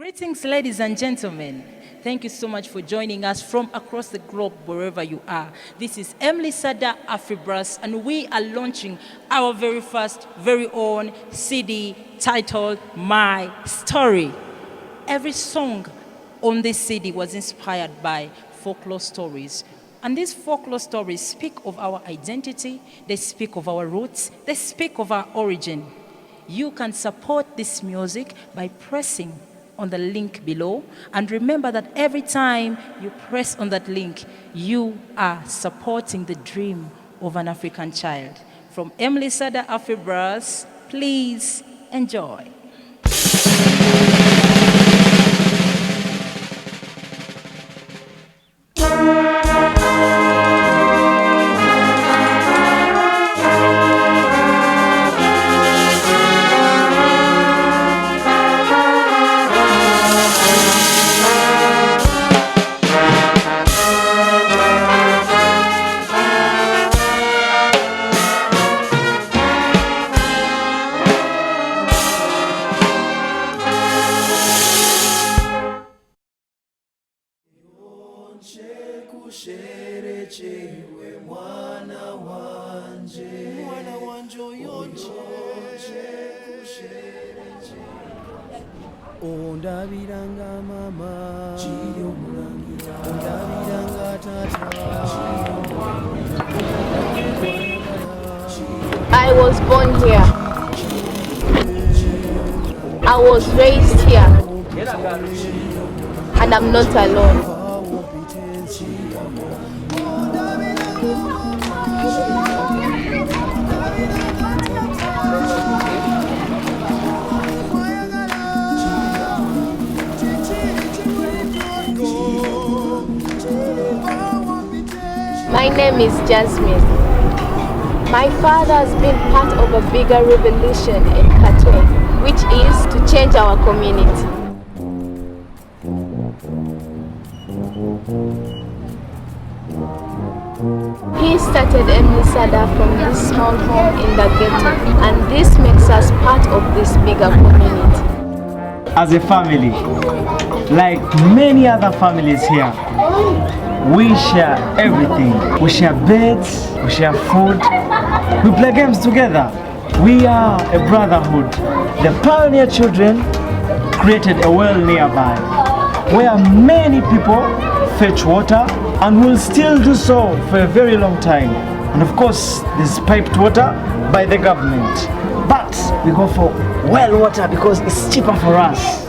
Greetings, ladies and gentlemen. Thank you so much for joining us from across the globe, wherever you are. This is Emily Sada Afri-Brass, and we are launching our very first, very own CD titled My Story. Every song on this CD was inspired by folklore stories. And these folklore stories speak of our identity, they speak of our roots, they speak of our origin. You can support this music by pressing on the link below, and remember that every time you press on that link, you are supporting the dream of an African child. From Emily Sada Afri-Brass, please enjoy. Kusherechewe mwana wanje oyonche ondabiranga mama ondabiranga tata. I was born here. I was raised here. And I'm not alone. My name is Jasmine. My father has been part of a bigger revolution in Katwe, which is to change our community. He started Emily Sada from this small home in the ghetto, and this makes us part of this bigger community. As a family, like many other families here, we share everything. We share beds, we share food, we play games together. We are a brotherhood. The pioneer children created a well nearby where many people fetch water and will still do so for a very long time. And of course, there's piped water by the government. But we go for well water because it's cheaper for us.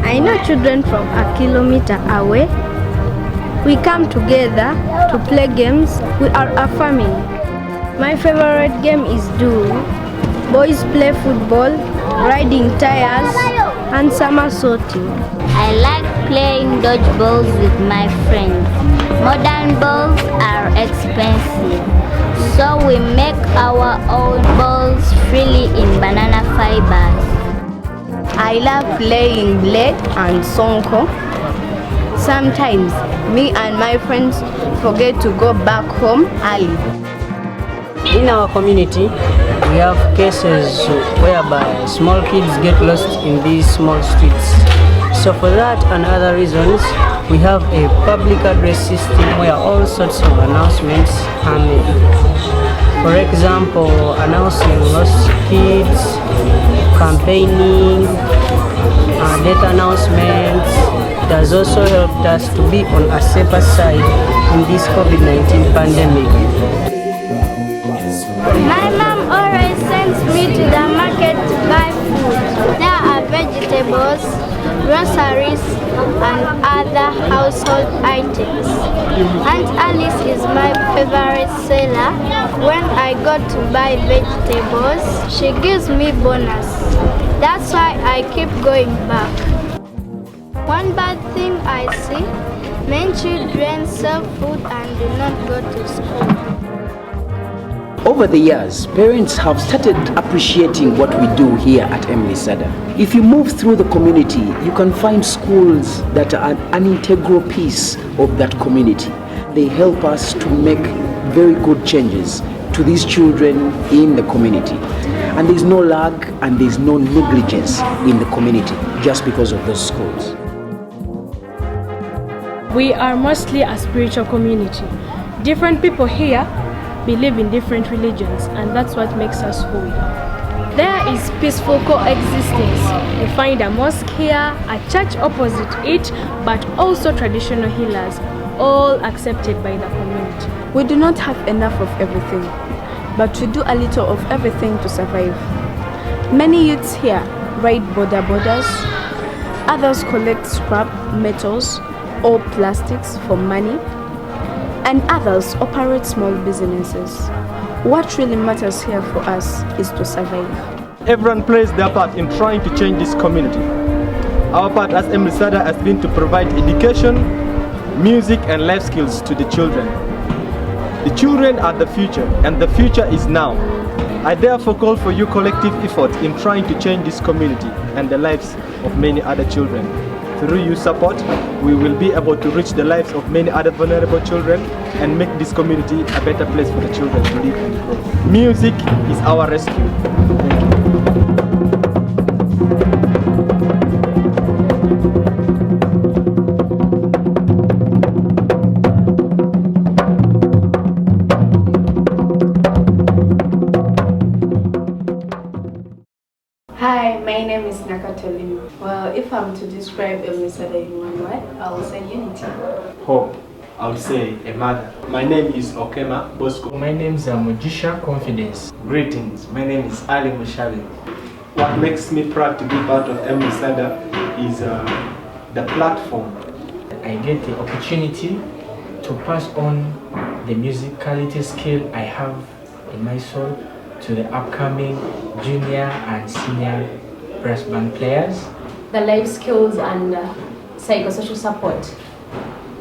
I know children from a kilometer away. We come together to play games. We are a family. My favorite game is Duel. Boys play football, riding tires, and somersaulting. I like playing dodgeballs with my friends. Modern balls are expensive, so we make our own balls freely in banana fibers. I love playing blade and sonko. Sometimes me and my friends forget to go back home early. In our community, we have cases whereby small kids get lost in these small streets. So for that and other reasons, we have a public address system where all sorts of announcements are made. For example, announcing lost kids, campaigning, death announcements. It has also helped us to be on a safer side in this COVID-19 pandemic. My mom always sends me to the market to buy food. There are vegetables, groceries, and other household items. Aunt Alice is my favorite seller. When I go to buy vegetables, she gives me bonus. That's why I keep going back. One bad thing I see, many children sell food and do not go to school. Over the years, parents have started appreciating what we do here at Emily Sada. If you move through the community, you can find schools that are an integral piece of that community. They help us to make very good changes to these children in the community. And there's no lag and there's no negligence in the community just because of those schools. We are mostly a spiritual community. Different people here believe in different religions, and that's what makes us who we are. There is peaceful coexistence. We find a mosque here, a church opposite it, but also traditional healers, all accepted by the community. We do not have enough of everything, but we do a little of everything to survive. Many youths here ride borders, others collect scrap metals or plastics for money, and others operate small businesses. What really matters here for us is to survive. Everyone plays their part in trying to change this community. Our part as Emily Sada has been to provide education, music and life skills to the children. The children are the future, and the future is now. I therefore call for your collective effort in trying to change this community and the lives of many other children. Through your support, we will be able to reach the lives of many other vulnerable children and make this community a better place for the children to live and grow. Music is our rescue. Thank you. Hi, my name is Nakatolini. Well, if I'm to describe Emily Sada in one word, I will say unity. Hope. I would say a mother. My name is Okema Bosco. My name is Mujisha Confidence. Greetings. My name is Ali Mushabi. What makes me proud to be part of Emily Sada is the platform. I get the opportunity to pass on the musicality skill I have in my soul to the upcoming junior and senior brass band players. The life skills and psychosocial support,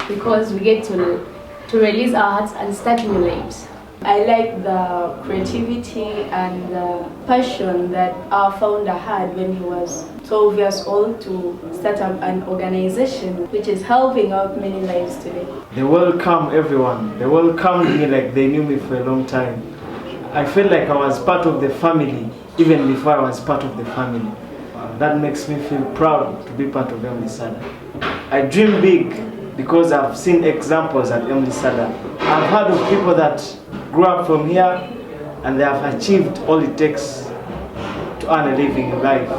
because we get to release our hearts and start new lives. I like the creativity and the passion that our founder had when he was 12 years old to start up an organization which is helping out many lives today. They welcome everyone. They welcomed me like they knew me for a long time. I feel like I was part of the family even before I was part of the family. That makes me feel proud to be part of Emily Sada. I dream big because I've seen examples at Emily Sada. I've heard of people that grew up from here and they have achieved all it takes to earn a living in life.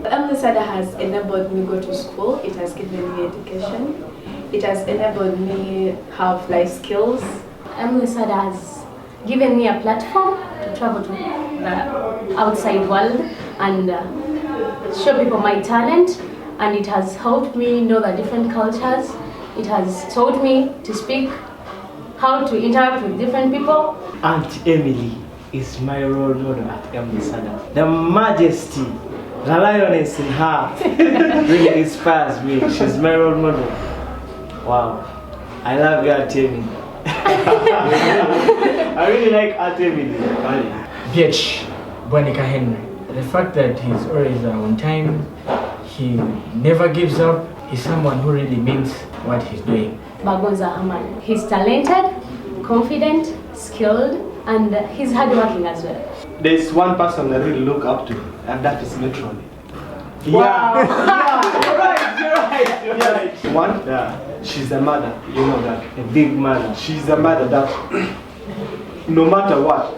Emily Sada has enabled me go to school. It has given me education. It has enabled me have life skills. Emily Sada has given me a platform to travel to the outside world and show people my talent, and it has helped me know the different cultures. It has taught me to speak, how to interact with different people. Aunt Emily is my role model at Emily Sada. The majesty, the lioness in her really inspires me. She's my role model. Wow, I love you, Aunt Emily. I really like Aunt Emily. BH, Bonica Henry. The fact that he's always on time, he never gives up, he's someone who really means what he's doing. Bagonza Haman. He's talented, confident, skilled, and he's hardworking as well. There's one person I really look up to, and that is Metron. Wow. You're right. One, she's a mother, you know that. A big mother. She's a mother that, no matter what,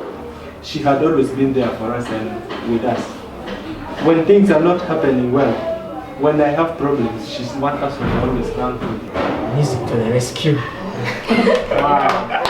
she had always been there for us and with us. When things are not happening well, when I have problems, she's one person I always run to. Music to the rescue. Wow.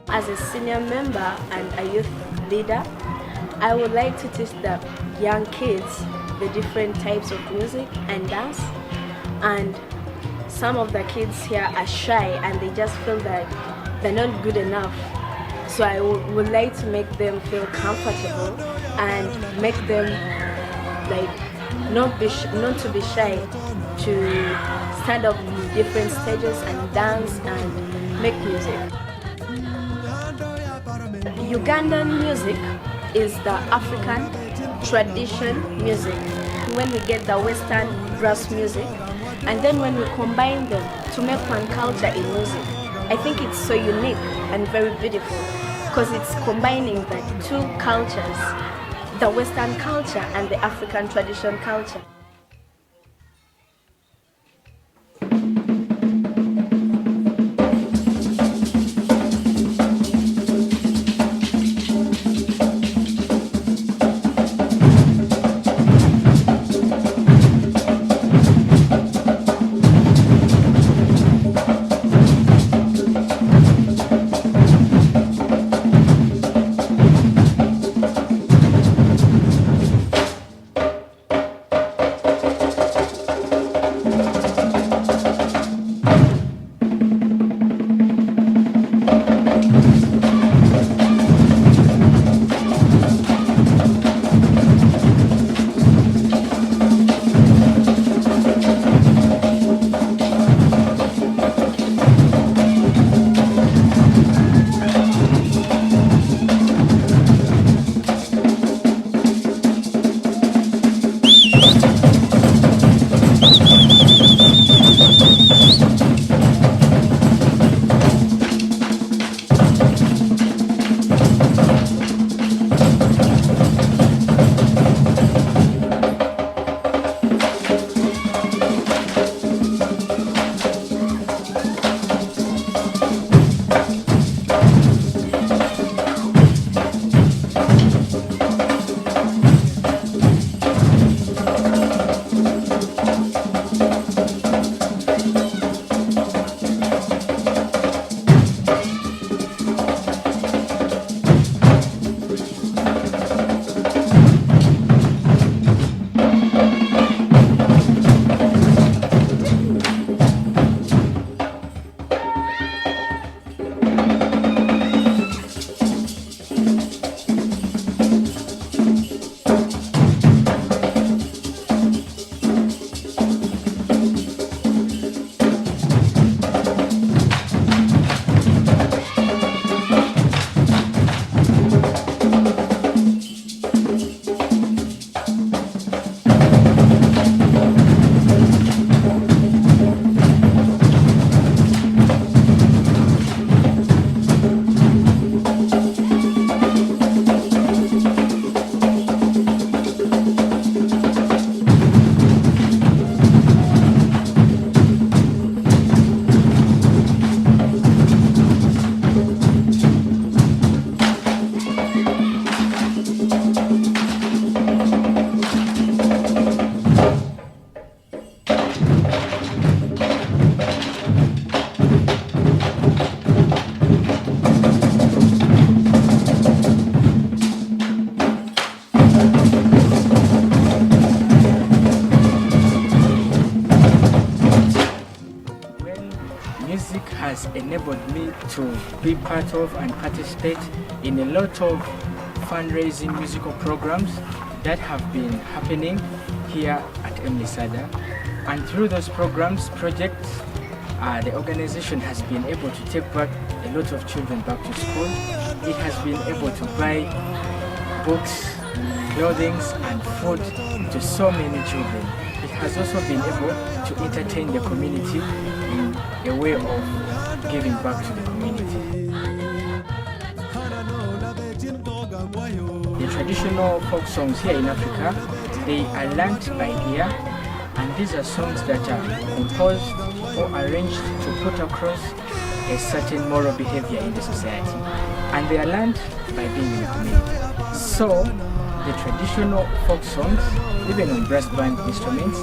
As a senior member and a youth leader, I would like to teach the young kids the different types of music and dance. And some of the kids here are shy and they just feel that they're not good enough. So I would like to make them feel comfortable and make them not to be shy to stand up in different stages and dance and make music. Ugandan music is the African tradition music. When we get the Western brass music, and then when we combine them to make one culture in music, I think it's so unique and very beautiful because it's combining the two cultures, the Western culture and the African tradition culture. has enabled me to be part of and participate in a lot of fundraising musical programs that have been happening here at Emlisada. And through those programs, projects, the organization has been able to take back a lot of children back to school. It has been able to buy books, clothing and food to so many children. It has also been able to entertain the community in a way of giving back to the community. The traditional folk songs here in Africa, they are learnt by ear, and these are songs that are composed or arranged to put across a certain moral behavior in the society, and they are learned by being in the community. So the traditional folk songs, even on brass band instruments,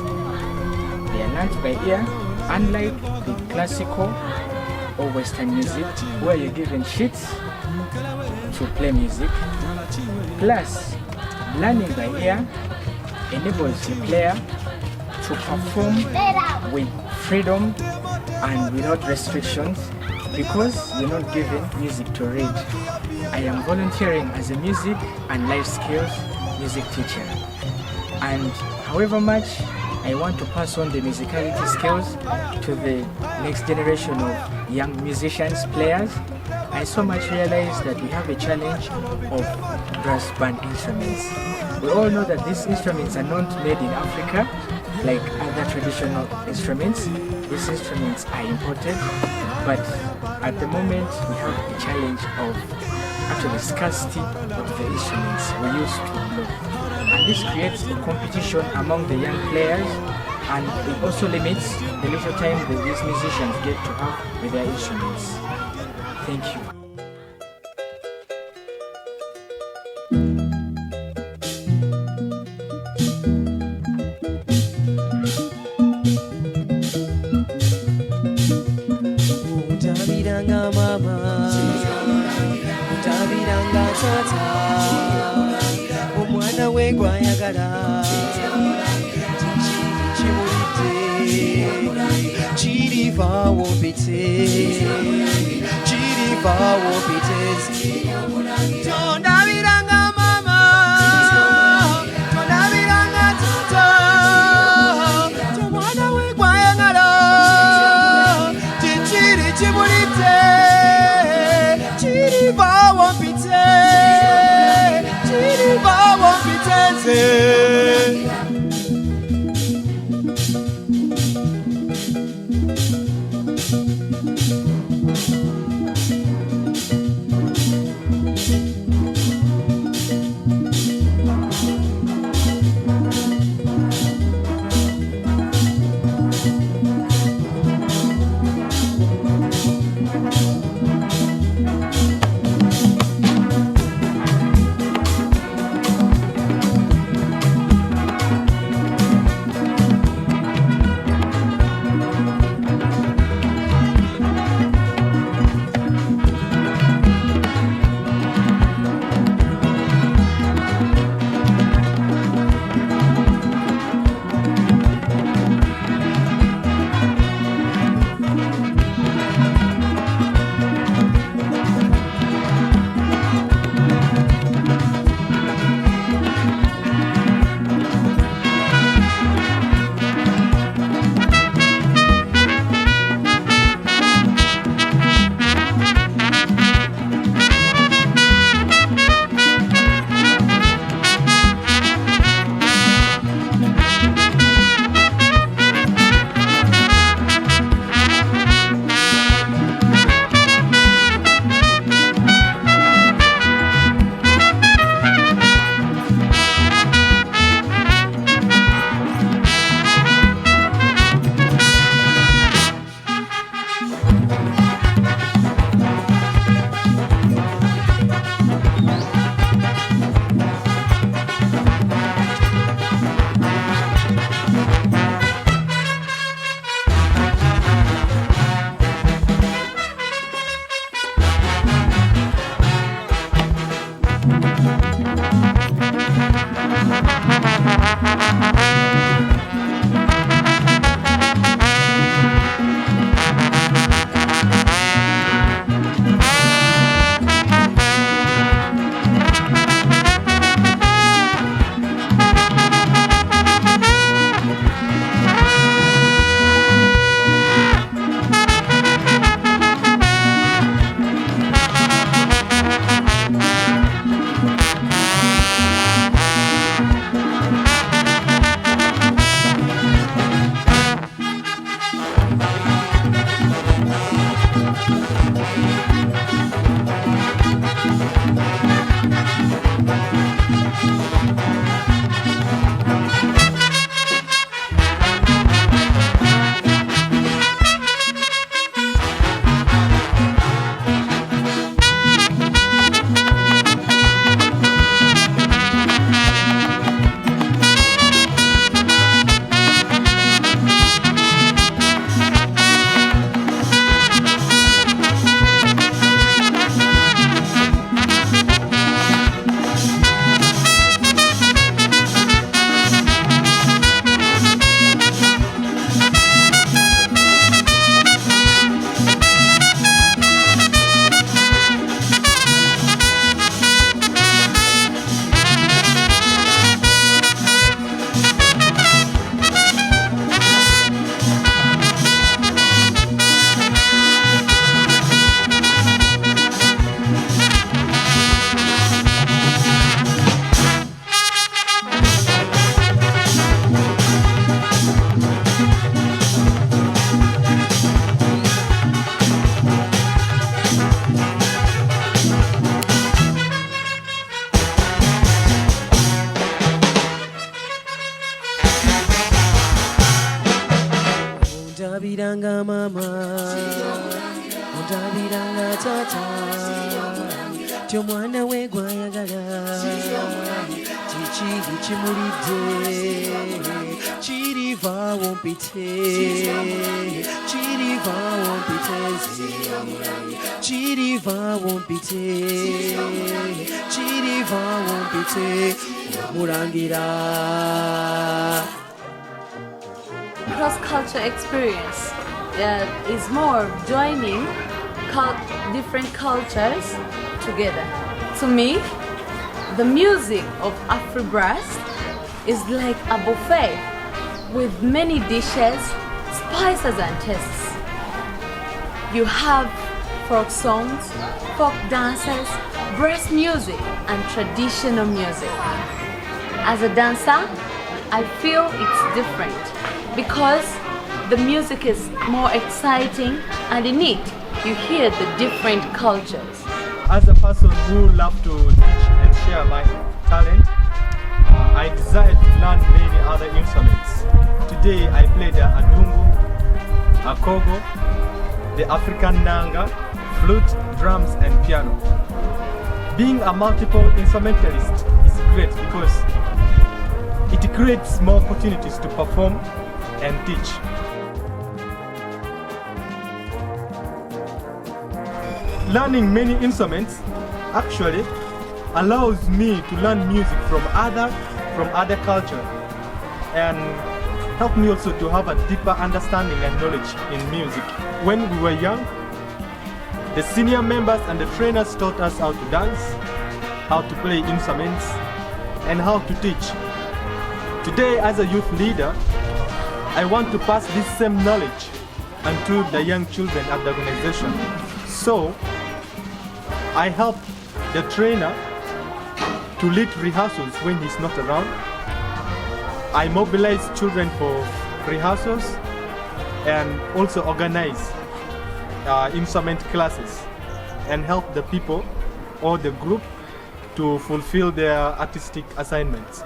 they are learnt by ear, unlike the classical or Western music where you're given sheets to play music. Plus, learning by ear enables the player to perform with freedom and without restrictions, because you're not given music to read. I am volunteering as a music and life skills music teacher, and however much I want to pass on the musicality skills to the next generation of young musicians, players, I so much realize that we have a challenge of brass band instruments. We all know that these instruments are not made in Africa like other traditional instruments. These instruments are imported, but at the moment we have a challenge of actually scarcity of the instruments we used to know. And this creates a competition among the young players, and it also limits the little time that these musicians get to have with their instruments. Thank you. Utabiranga mama, utabiranga tata, omwana we gwayagala, chiriva wopite, chiriva wopite. Tondabiranga mama, tondabiranga tata, omwana we gwayagala, chichiri chibulite, chiriva wopite, chiriva wopite. Ondabiranga mama, ondabiranga tata, tyomwana we gwayagala, kiki kimulidde, kiriva wompite, kiriva wompite, kiriva wompite, kiriva wompite, murangira. Cross-culture experience is more of joining different cultures together. To me, the music of Afri-Brass is like a buffet with many dishes, spices and tastes. You have folk songs, folk dances, brass music and traditional music. As a dancer, I feel it's different because the music is more exciting and in it you hear the different cultures. As a person who loves to teach and share my talent, I desire to learn many other instruments. Today I play the adungu, a kogo, the African nanga, flute, drums and piano. Being a multiple instrumentalist is great because it creates more opportunities to perform and teach. Learning many instruments actually allows me to learn music from other culture and help me also to have a deeper understanding and knowledge in music. When we were young, the senior members and the trainers taught us how to dance, how to play instruments, and how to teach. Today, as a youth leader, I want to pass this same knowledge onto the young children at the organization. So, I help the trainer to lead rehearsals when he's not around. I mobilize children for rehearsals and also organize instrument classes and help the people or the group to fulfill their artistic assignments.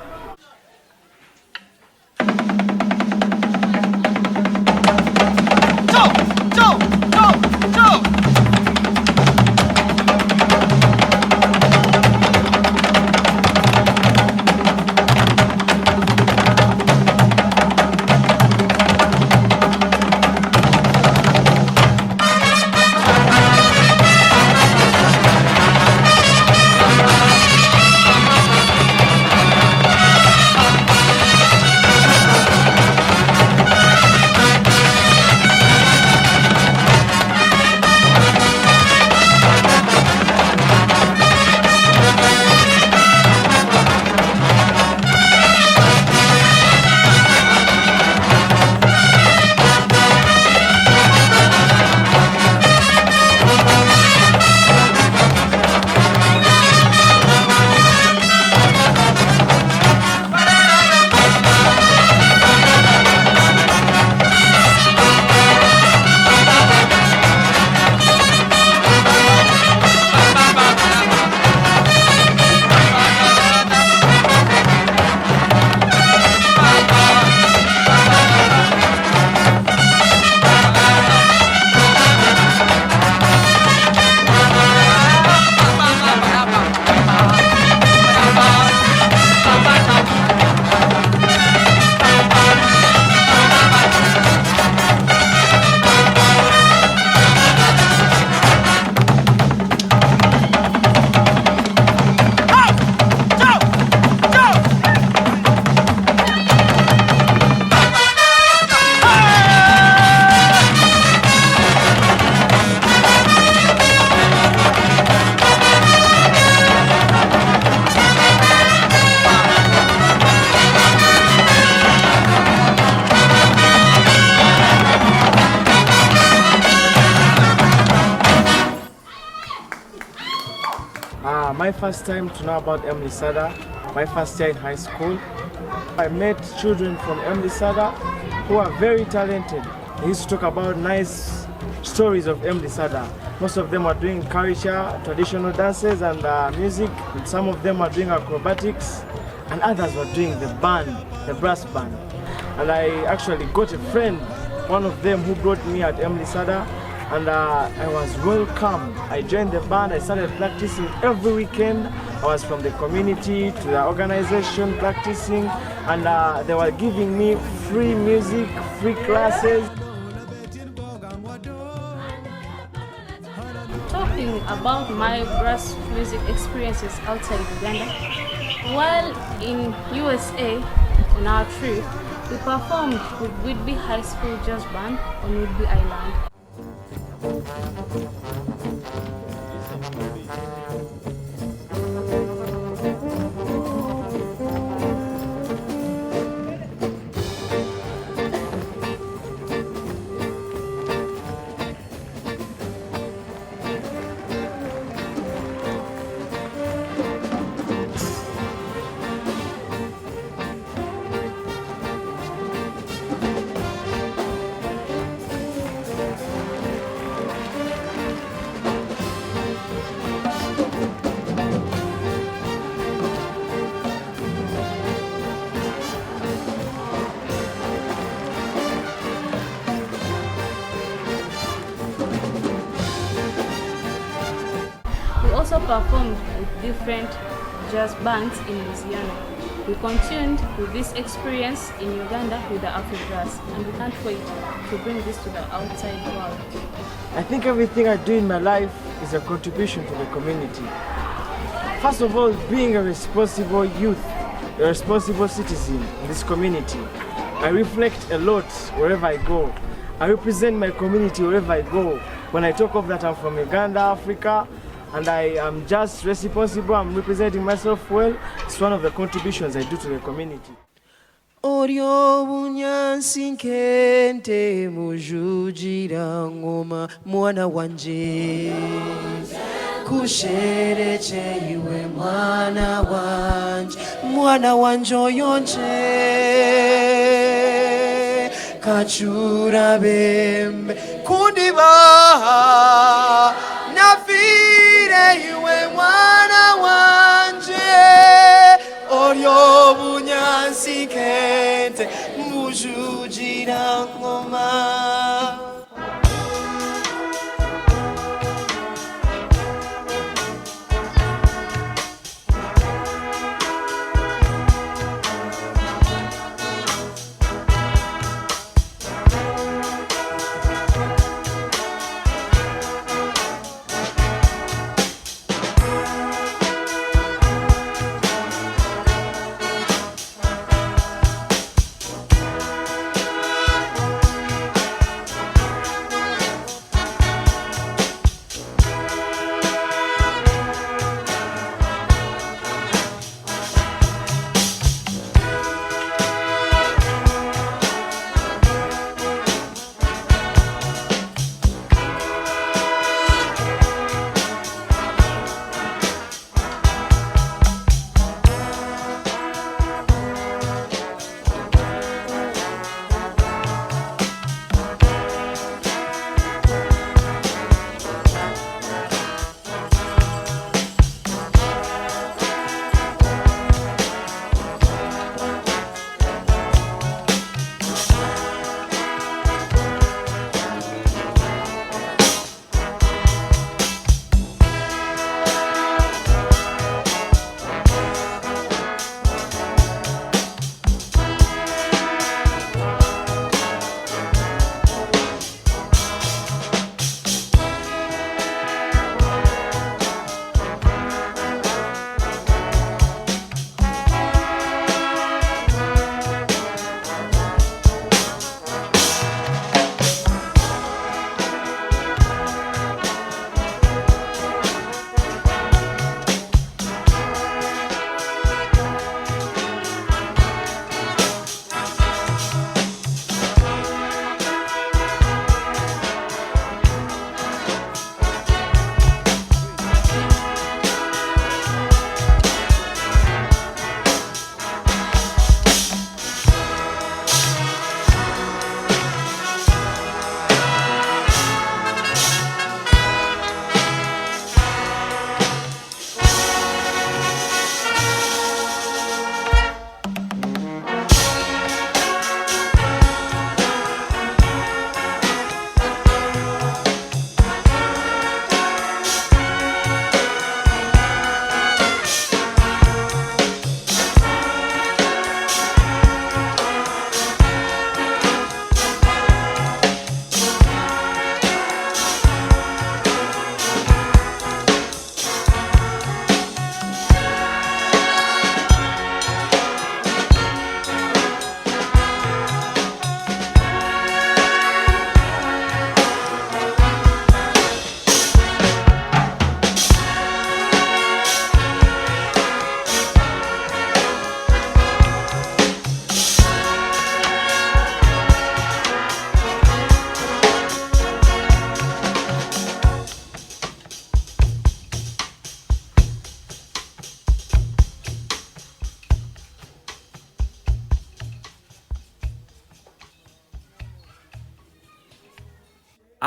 my first time to know about Emily Sada, my first year in high school. I met children from Emily Sada who are very talented. They used to talk about nice stories of Emily Sada. Most of them are doing culture, traditional dances and music. Some of them are doing acrobatics and others were doing the band, the brass band. And I actually got a friend, one of them who brought me at Emily Sada, and I was welcomed. I joined the band, I started practicing every weekend. I was from the community to the organization practicing, and they were giving me free music, free classes. Talking about my brass music experiences outside Uganda, while in USA on our trip, we performed with Whitby High School Jazz Band on Whitby Island. We also performed with different jazz bands in Louisiana. We continued with this experience in Uganda with the Afri-Brass, and we can't wait to bring this to the outside world. I think everything I do in my life is a contribution to the community. First of all, being a responsible youth, a responsible citizen in this community. I reflect a lot wherever I go. I represent my community wherever I go. When I talk of that I'm from Uganda, Africa, and I am just responsible, I'm representing myself well. It's one of the contributions I do to the community. Oryo bunyansi nkente mujujira ngoma mwana wanje kusherekeiwe mwana wanje oyonje kachura bembe kundibaha nafire iwe mwana wanje oryo bunyansi kente mujujira ngoma.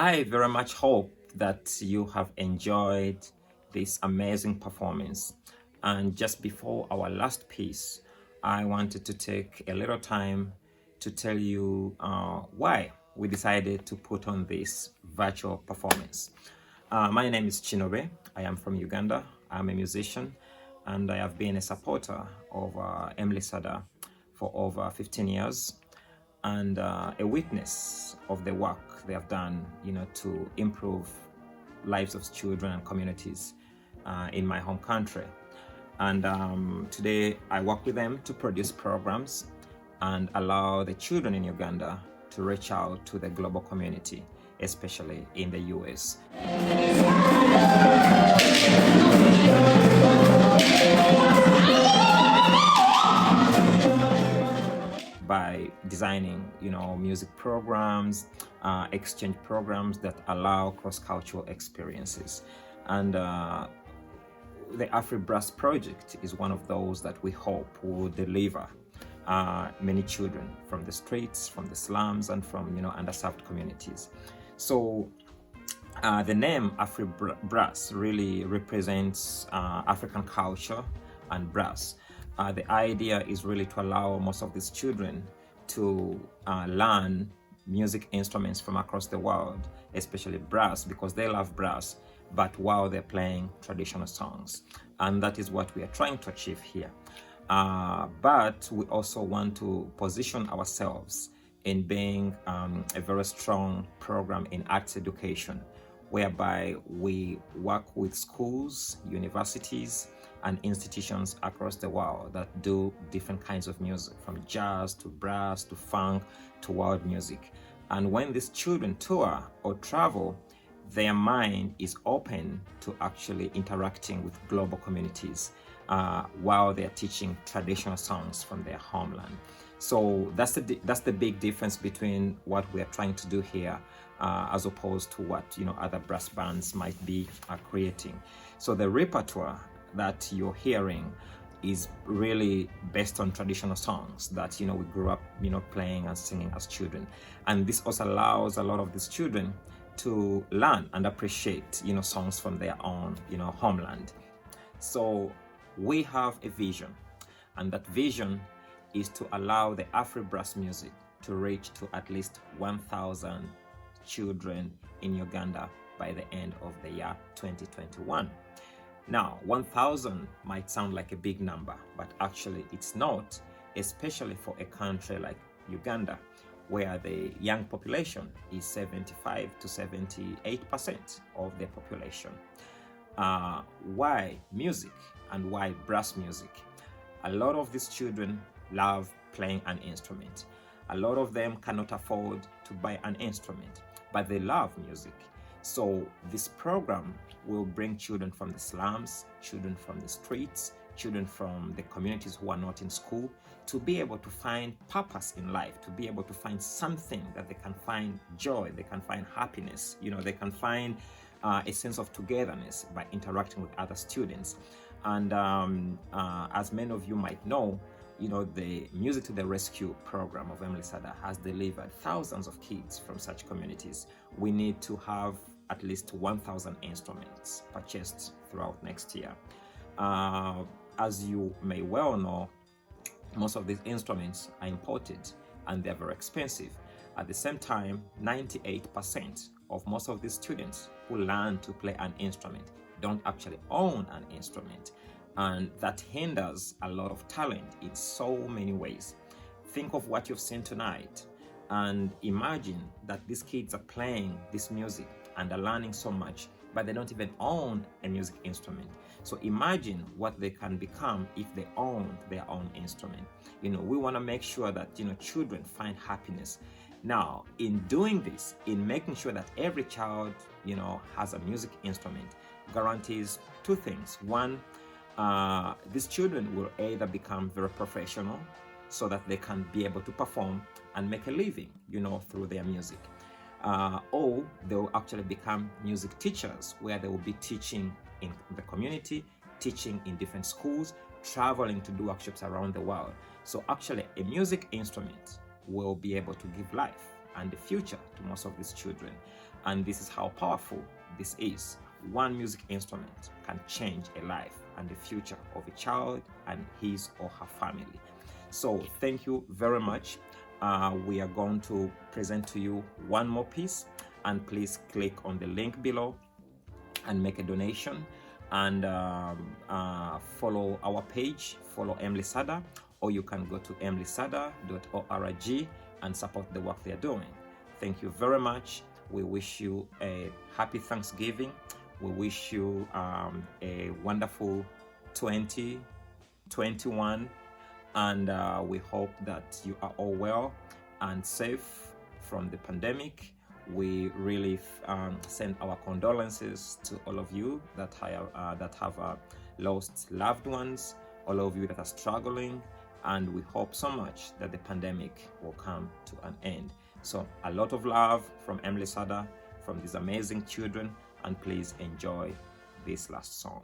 I very much hope that you have enjoyed this amazing performance. And just before our last piece, I wanted to take a little time to tell you why we decided to put on this virtual performance. My name is Chinobe. I am from Uganda. I'm a musician, and I have been a supporter of Emily Sada for over 15 years, and a witness of the work they have done, to improve lives of children and communities in my home country. And today I work with them to produce programs and allow the children in Uganda to reach out to the global community, especially in the US. By designing, music programs, exchange programs that allow cross-cultural experiences. And the Afri-Brass project is one of those that we hope will deliver many children from the streets, from the slums, and from underserved communities. So the name Afri-Brass really represents African culture and brass. The idea is really to allow most of these children to learn music instruments from across the world, especially brass, because they love brass, but while they're playing traditional songs. And that is what we are trying to achieve here. But we also want to position ourselves in being a very strong program in arts education, whereby we work with schools, universities, and institutions across the world that do different kinds of music, from jazz to brass to funk to world music. And when these children tour or travel, their mind is open to actually interacting with global communities while they're teaching traditional songs from their homeland. So that's the big difference between what we're trying to do here as opposed to what other brass bands might be creating. So the repertoire that you're hearing is really based on traditional songs that we grew up playing and singing as children. And this also allows a lot of these children to learn and appreciate songs from their own homeland. So we have a vision, and that vision is to allow the Afri-Brass music to reach to at least 1,000 children in Uganda by the end of the year 2021. Now, 1,000 might sound like a big number, but actually it's not, especially for a country like Uganda, where the young population is 75 to 78% of the population. Why music and why brass music? A lot of these children love playing an instrument. A lot of them cannot afford to buy an instrument, but they love music. So this program will bring children from the slums, children from the streets, children from the communities who are not in school, to be able to find purpose in life, to be able to find something that they can find joy, they can find happiness, they can find a sense of togetherness by interacting with other students. And as many of you might know, the Music to the Rescue program of Emily Sada has delivered thousands of kids from such communities. We need to have at least 1,000 instruments purchased throughout next year. As you may well know, most of these instruments are imported and they're very expensive. At the same time, 98% of most of these students who learn to play an instrument don't actually own an instrument. And that hinders a lot of talent in so many ways. Think of what you've seen tonight and imagine that these kids are playing this music and are learning so much, but they don't even own a music instrument. So imagine what they can become if they own their own instrument. We want to make sure that children find happiness. Now, in doing this, in making sure that every child has a music instrument, guarantees two things. One, these children will either become very professional so that they can be able to perform and make a living, through their music. Or they will actually become music teachers, where they will be teaching in the community, teaching in different schools, traveling to do workshops around the world. So actually a music instrument will be able to give life and the future to most of these children. And this is how powerful this is. One music instrument can change a life and the future of a child and his or her family. So thank you very much. We are going to present to you one more piece, and please click on the link below and make a donation, and follow our page, follow Emily Sada, or you can go to emilysada.org and support the work they are doing. Thank you very much. We wish you a happy Thanksgiving. We wish you a wonderful 2021, and we hope that you are all well and safe from the pandemic. We really send our condolences to all of you that have lost loved ones, all of you that are struggling, and we hope so much that the pandemic will come to an end. So a lot of love from Emily Sada, from these amazing children, and please enjoy this last song.